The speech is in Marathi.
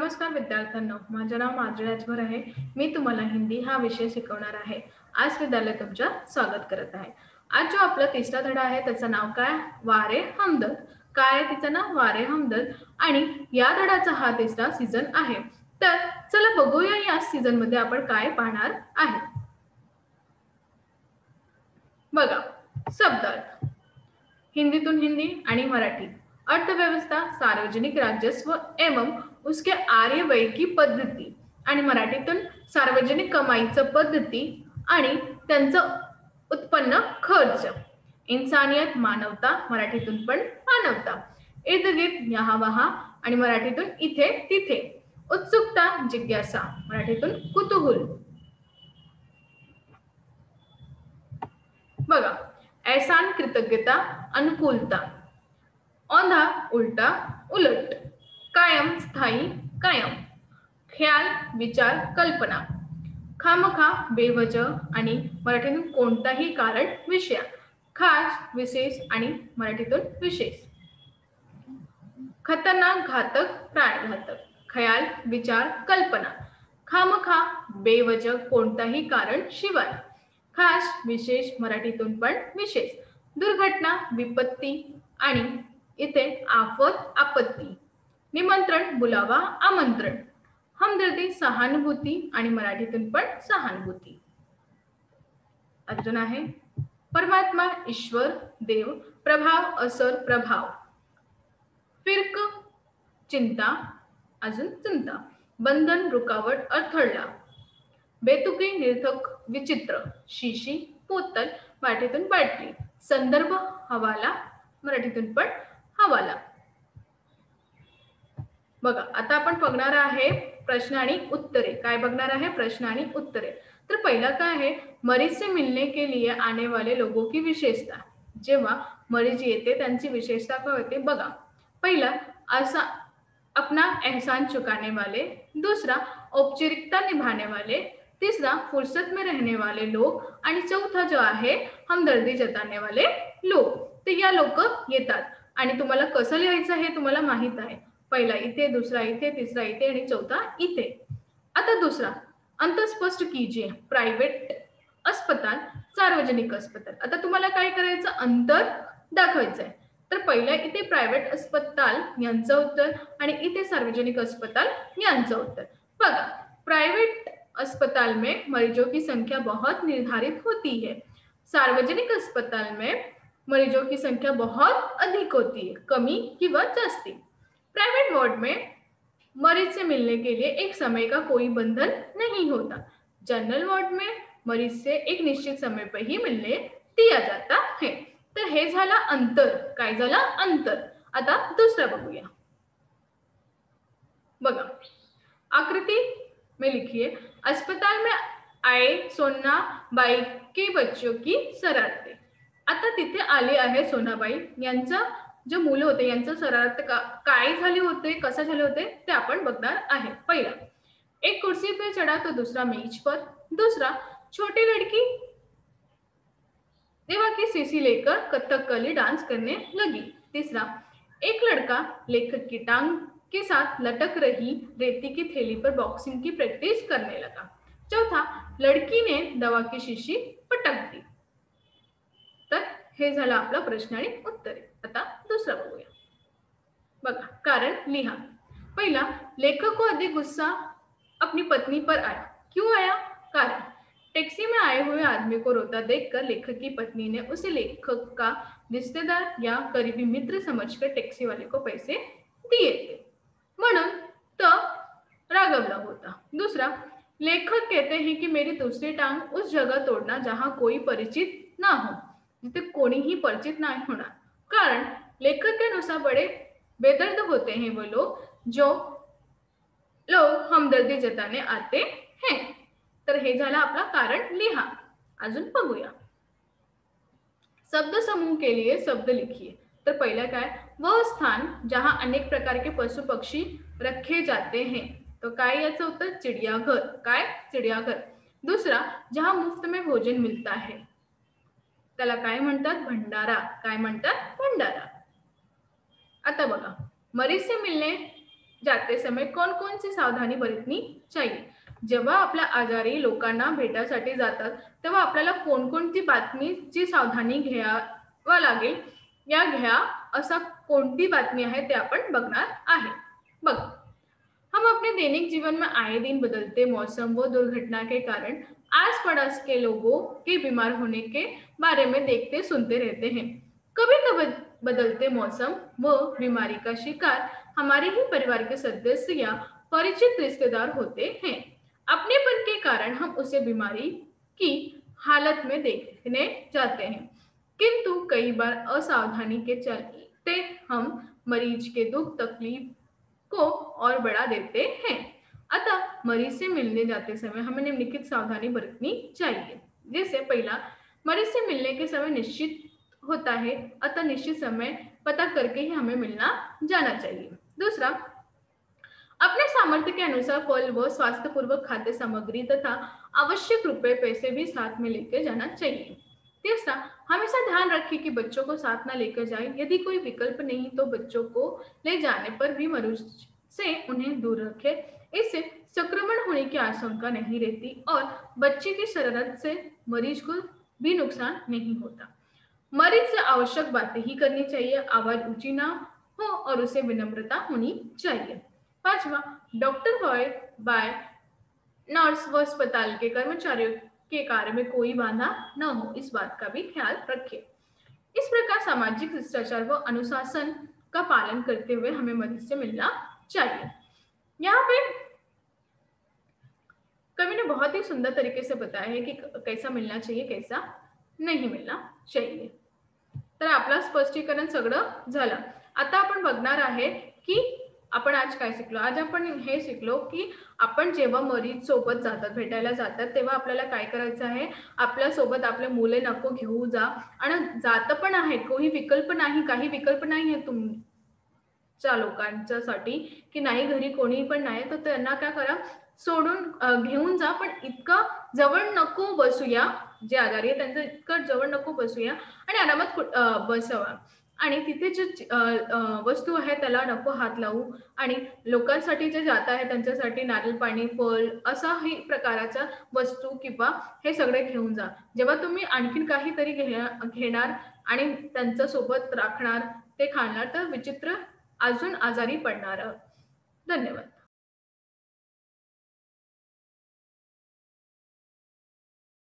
नमस्कार विद्यार्थ्यांनो, माझे नाव माधुरी राजभर आहे. मी तुम्हाला हिंदी हा विषय शिकवणार आहे. आज विद्यालय तुमचं स्वागत करत आहे. आज जो आपला तिसरा धडा आहे त्याचं नाव काय? वारे हमदर्द. काय आहे तिचं नाव? वारे हमदर्द. आणि या धड्याचा हा तिसरा सीझन आहे. तर चला बघूया या सीझन मध्ये आपण काय पाहणार आहे. बघा, शब्दार्थ हिंदीतून हिंदी आणि मराठी. अर्थव्यवस्था, सार्वजनिक राजस्व एवं उसके आर्यव्यय की पद्धती आणि मराठीतून सार्वजनिक कमाईचं पद्धती आणि त्यांचं उत्पन्न खर्च. इन्सानियत, मानवता, मराठीतून पण मानवता. इर्दगिर्द, यहाँ वहाँ आणि मराठीतून इथे तिथे. उत्सुकता, जिज्ञासा, मराठीतून कुतूहल. बघा, एहसान, कृतज्ञता, अनुकूलता. औंधा, उलटा, उलट. कायम, स्थायी, कायम. ख्याल, विचार, कल्पना. खामखा, बेवजह आणि मराठीतून कोणताही कारण, विषय. खास, विशेष आणि मराठीतून विशेष. खतरनाक, घातक, प्राणघातक. ख्याल, विचार, कल्पना. खामखा, बेवजह, कोणताही कारण शिवाय. खास, विशेष, मराठीतून पण विशेष. दुर्घटना, विपत्ती आणि इथे आफत, आपत्ती. निमंत्रण, बुलावा, आमंत्रण. हमदर्दी, सहानुभूती आणि मराठीतून पण सहानुभूती. अजून आहे परमात्मा, ईश्वर, देव. प्रभाव, असर, प्रभाव. फिरक, चिंता, अजून चिंता. बंधन, रुकावट, अडथळा. बेतुकी, निर्थक, विचित्र. शिशी, बोतल, मराठीतून बाटली. संदर्भ, हवाला, मराठीतून पण हवाला. बघा, आता आपण बघणार आहे प्रश्न आणि उत्तरे. काय बघणार आहे? प्रश्न आणि उत्तरे. तर पहिला काय आहे? मरीज से मिलने के लिए आने वाले लोगों की विशेषता. जेव्हा मरीज येते त्यांची विशेषता काय होते? बघा, पहिला असा अपना एहसान चुकाने वाले. दूसरा औपचारिकता निभाने वाले. तीसरा फुर्सत में रहने वाले लोग. आणि चौथा जो आहे हमदर्दी जताने वाले लोग. तर या लोक येतात आणि तुम्हाला कसं लिहायचं हे तुम्हाला माहित आहे. पहिला इथे, दूसरा इथे, तिसरा इथे आणि चौथा इथे. आता दुसरा, अंतर स्पष्ट कीजिए. प्रायव्हेट अस्पताल, सार्वजनिक अस्पताल. आता तुम्हाला काय करायचं? अंतर दाखवायचं आहे. तर पहिला इथे प्रायव्हेट अस्पताल यांचं उत्तर आणि इथे सार्वजनिक अस्पताल यांचं उत्तर. बघा, प्राइवेट अस्पताल में मरीजों की संख्या बहुत निर्धारित होती है. सार्वजनिक अस्पताल में मरीजों की संख्या बहुत अधिक होती है, कमी किंवा जास्ती. प्राइवेट वार्ड में मरीज से मिलने के लिए एक समय का कोई बंधन नहीं होता. जनरल वार्ड में मरीज से एक निश्चित समय पर ही मिलने दिया जाता है. तर हे झालं अंतर. काय झालं? अंतर. आता दुसरा बघूया. बघा, आकृति में लिखिए, अस्पताल में आए सोनाबाई के बच्चों की शरारते. आता तिथे आले आहे सोनाबाई यांचा जे मुलं होते यांचं शरारत काय झाले होते, कसं झाले होते ते आपण बघणार आहे. पहिला, एक कुर्सी पे चढ़ा तो दूसरा मेज पर. दूसरा, छोटी लड़की देवा की शीशी लेकर कथकली डांस करने लगी. तीसरा, एक लड़का लेखक की टांग के साथ लटक रही रेती की थैली पर बॉक्सिंग की प्रैक्टिस करने लगा. चौथा, लड़की ने दवा की शीशी पटक दी. तर हे झालं आपला प्रश्न आणि उत्तरे. आता दुसरा बघूया. बघा, कारण लिहा. पहिला, लेखक को अधिक गुस्सा अपनी पत्नी पर आया. क्यों आया? कारण टैक्सी में आए हुए आदमी को रोता देखकर लेखक की पत्नी ने उसे लेखक का रिश्तेदार या करीबी मित्र समझकर टैक्सी वाले को पैसे दिए थे, म्हणून तो रागवला होता. दूसरा, लेखक कहते हैं कि मेरी दूसरी टांग उस जगह तोड़ना जहां कोई परिचित ना हो, जिथे कोणीही परिचित नाही होणार. कारण लेखक के अनुसार बड़े बेदर्द होते हैं वो लोग जो लोग हमदर्दी जताने आते हैं. तर हे झालं आपला कारण लिहा. अजून बघूया. शब्द समूह के लिए शब्द लिखिए. तर पहिला काय? वह स्थान जहां अनेक प्रकार के पशु पक्षी रखे जाते हैं. तो काय याचं उत्तर? चिडियाघर. काय? चिडियाघर. दूसरा, जहां मुफ्त में भोजन मिलता है त्याला काय म्हणतात? भंडारा. काय म्हणतात? भंडारा. आता बघा, मरीज से मिलने जाते समय कौन कौन सी सावधानी बरतनी चाहिए। जेव्हा आपल्या आजारी लोकांना भेटायसाठी जातात तेव्हा आपल्याला कोणकोणती बातमीची सावधानी घ्यावा लागेल या घ्या असा कोणती बातमी आहे ते आपण बघणार आहे। बघ, हम अपने दैनिक जीवन में आए दिन बदलते मौसम व दुर्घटना के कारण आस पड़ोस के लोगों के बीमार होने के बारे में देखते सुनते रहते हैं। कभी कभी बदलते मौसम व बीमारी का शिकार हमारे ही परिवार के सदस्य या परिचित रिश्तेदार होते हैं। अपनेपन के कारण हम उसे बीमारी की हालत में देखने जाते हैं, किंतु कई बार असावधानी के चलते हम मरीज के दुख तकलीफ को और बढ़ा देते हैं। अतः मरीज से मिलने जाते समय हमें निम्नलिखित सावधानी बरतनी चाहिए। जैसे पहला, मरीज से मिलने के समय निश्चित होता है, अतः निश्चित समय पता करके ही हमें मिलना जाना चाहिए। दूसरा, अपने सामर्थ्य के अनुसार फल व स्वास्थ्यपूर्वक खाद्य सामग्री तथा आवश्यक रुपए पैसे भी साथ में लेकर जाना चाहिए। तीसरा, हमेशा ध्यान रखें कि बच्चों को साथ ना लेकर जाएं। यदि कोई विकल्प नहीं तो बच्चों को ले जाने पर भी मरीज से उन्हें दूर रखें। इससे संक्रमण होने की आशंका नहीं रहती और बच्चे की शरारत से मरीज को भी नुकसान नहीं होता। मरीज से आवश्यक बातें ही करनी चाहिए, आवाज ऊंची ना हो और उसे विनम्रता होनी चाहिए। पांचवा, डॉक्टर बाय नर्स व अस्पताल के कर्मचारियों के कार्य में कोई बाधा न हो, इस बात का भी ख्याल रखें। इस प्रकार सामाजिक शिष्टाचार व अनुशासन का पालन करते हुए हमें मरीज से मिलना चाहिए। यहाँ पे कवि ने बहुत ही सुंदर तरीके से बताया है कि कैसा मिलना चाहिए, कैसा नहीं मिलना चाहिए। तर आपलं स्पष्टीकरण सगळं झालं। आता आपण बघणार आहे की आपण आज काय शिकलो। आज आपण हे शिकलो की आपण जेव्हा मरीज सोबत जातात, भेटायला जातात, तेव्हा आपल्याला काय करायचं आहे, आपल्या सोबत आपले मुले नको घेऊ जा आणि जात पण आहे, काही विकल्प नाही आहे तुमच्या लोकांच्यासाठी की नाही घरी कोणी पण नाही, तर त्यांना काय करा, सोडून घेऊन जा, पण इतकं जवळ नको बसूया, जे आजारी आहे त्यांचं इतकं जवळ नको बसूया आणि आरामात बसवा आणि तिथे जे वस्तू आहे त्याला नको हात लावू आणि लोकांसाठी जे जात आहे त्यांच्यासाठी नारळ पाणी, फळ असाही प्रकाराच्या वस्तू किंवा हे सगळे घेऊन जा। जेव्हा तुम्ही आणखीन काहीतरी घेणार आणि त्यांच्या सोबत राखणार, ते खाणार, तर विचित्र अजून आजारी पडणार। धन्यवाद।